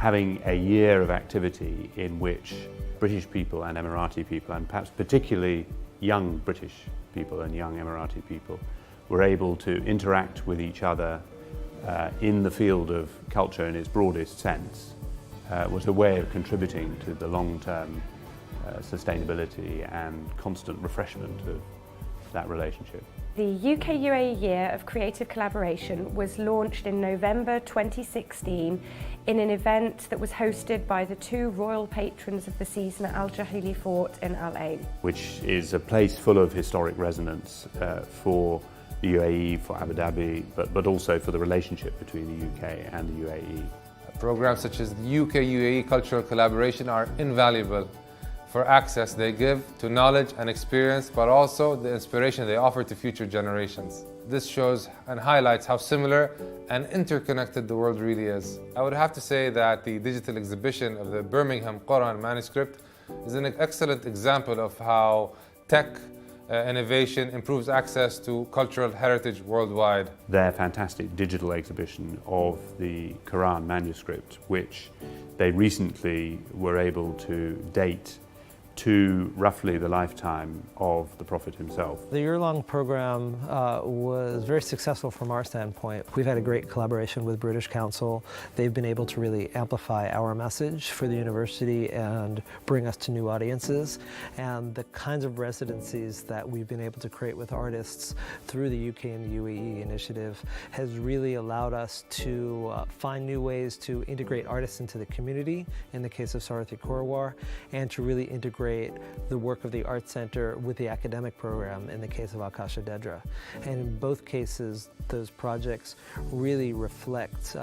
having a year of activity in which British people and Emirati people, and perhaps particularly young British people and young Emirati people, were able to interact with each other in the field of culture in its broadest sense, was a way of contributing to the long-term sustainability and constant refreshment of that relationship. The UK-UAE Year of Creative Collaboration was launched in November 2016 in an event that was hosted by the two royal patrons of the season at Al Jahili Fort in Al Ain. Which is a place full of historic resonance for the UAE, for Abu Dhabi, but also for the relationship between the UK and the UAE. Programs such as the UK-UAE Cultural Collaboration are invaluable for access they give to knowledge and experience, but also the inspiration they offer to future generations. This shows and highlights how similar and interconnected the world really is. I would have to say that the digital exhibition of the Birmingham Quran manuscript is an excellent example of how tech innovation improves access to cultural heritage worldwide. Their fantastic digital exhibition of the Quran manuscript, which they recently were able to date to roughly the lifetime of the Prophet himself. The year-long program was very successful from our standpoint. We've had a great collaboration with British Council. They've been able to really amplify our message for the university and bring us to new audiences. And the kinds of residencies that we've been able to create with artists through the UK and the UAE initiative has really allowed us to find new ways to integrate artists into the community, in the case of Sarathi Korwar, and to really integrate the work of the Art Center with the academic program in the case of Akasha Dedra. And in both cases, those projects really reflect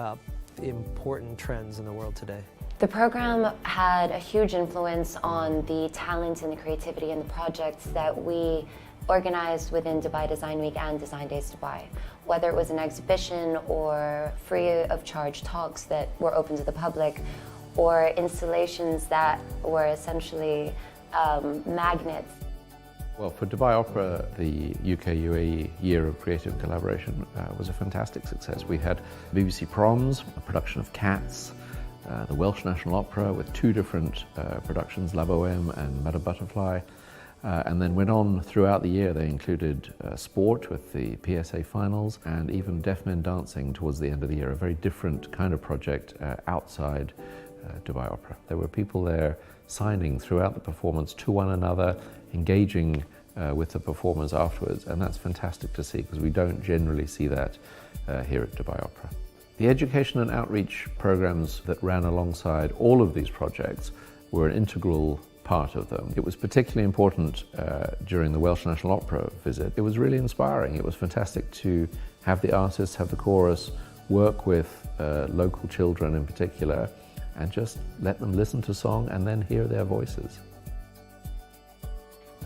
important trends in the world today. The program had a huge influence on the talent and the creativity and the projects that we organized within Dubai Design Week and Design Days Dubai. Whether it was an exhibition or free of charge talks that were open to the public, or installations that were essentially magnets. Well, for Dubai Opera, the UK-UAE Year of Creative Collaboration was a fantastic success. We had BBC Proms, a production of Cats, the Welsh National Opera with two different productions, La Bohème and Madame Butterfly, and then went on throughout the year. They included sport with the PSA finals and even Deaf Men Dancing towards the end of the year, a very different kind of project outside Dubai Opera. There were people there signing throughout the performance to one another, engaging with the performers afterwards, and that's fantastic to see because we don't generally see that here at Dubai Opera. The education and outreach programs that ran alongside all of these projects were an integral part of them. It was particularly important during the Welsh National Opera visit. It was really inspiring. It was fantastic to have the artists, have the chorus, work with local children in particular, and just let them listen to song and then hear their voices.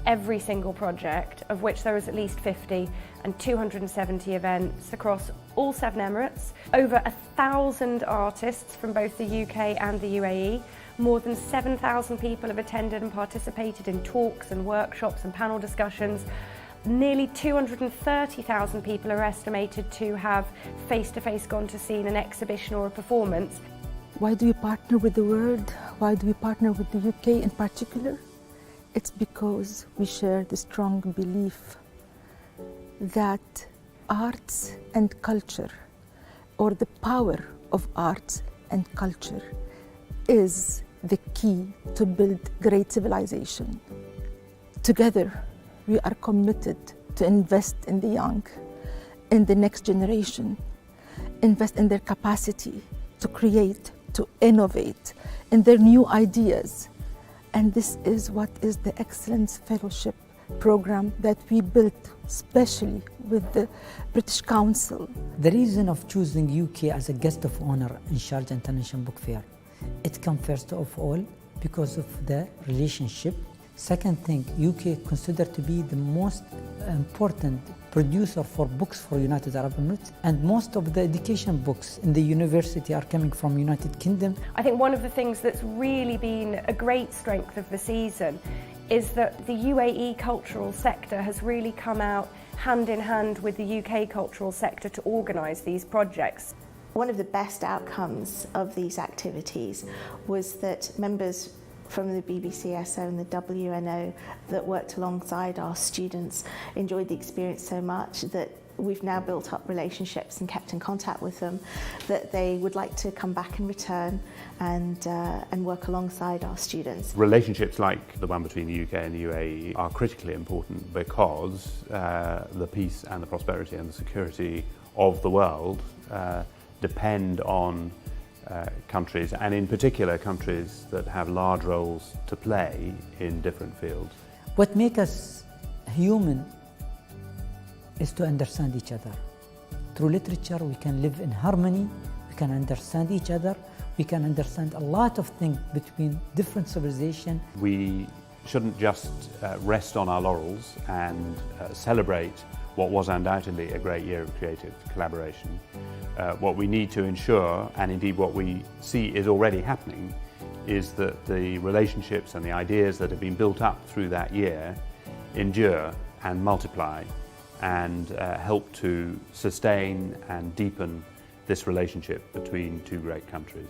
Every single project, of which there was at least 50 and 270 events across all 7 Emirates, over 1,000 artists from both the UK and the UAE, more than 7,000 people have attended and participated in talks and workshops and panel discussions. Nearly 230,000 people are estimated to have face-to-face gone to see an exhibition or a performance. Why do we partner with the world? Why do we partner with the UK in particular? It's because we share the strong belief that arts and culture, or the power of arts and culture, is the key to build great civilization. Together, we are committed to invest in the young, in the next generation, invest in their capacity to create, to innovate, in their new ideas. And this is what is the Excellence Fellowship program that we built, especially with the British Council. The reason of choosing UK as a guest of honor in Sharjah International Book Fair, it comes first of all because of the relationship. Second thing, UK considered to be the most important producer for books for United Arab Emirates, and most of the education books in the university are coming from United Kingdom. I think one of the things that's really been a great strength of the season is that the UAE cultural sector has really come out hand in hand with the UK cultural sector to organise these projects. One of the best outcomes of these activities was that members from the BBCSO and the WNO that worked alongside our students enjoyed the experience so much that we've now built up relationships and kept in contact with them, that they would like to come back and return and work alongside our students. Relationships like the one between the UK and the UAE are critically important because the peace and the prosperity and the security of the world depend on countries, and in particular countries that have large roles to play in different fields. What makes us human is to understand each other. Through literature, we can live in harmony, we can understand each other, we can understand a lot of things between different civilizations. We shouldn't just rest on our laurels and celebrate what was undoubtedly a great year of creative collaboration. What we need to ensure, and indeed what we see is already happening, is that the relationships and the ideas that have been built up through that year endure and multiply and help to sustain and deepen this relationship between two great countries.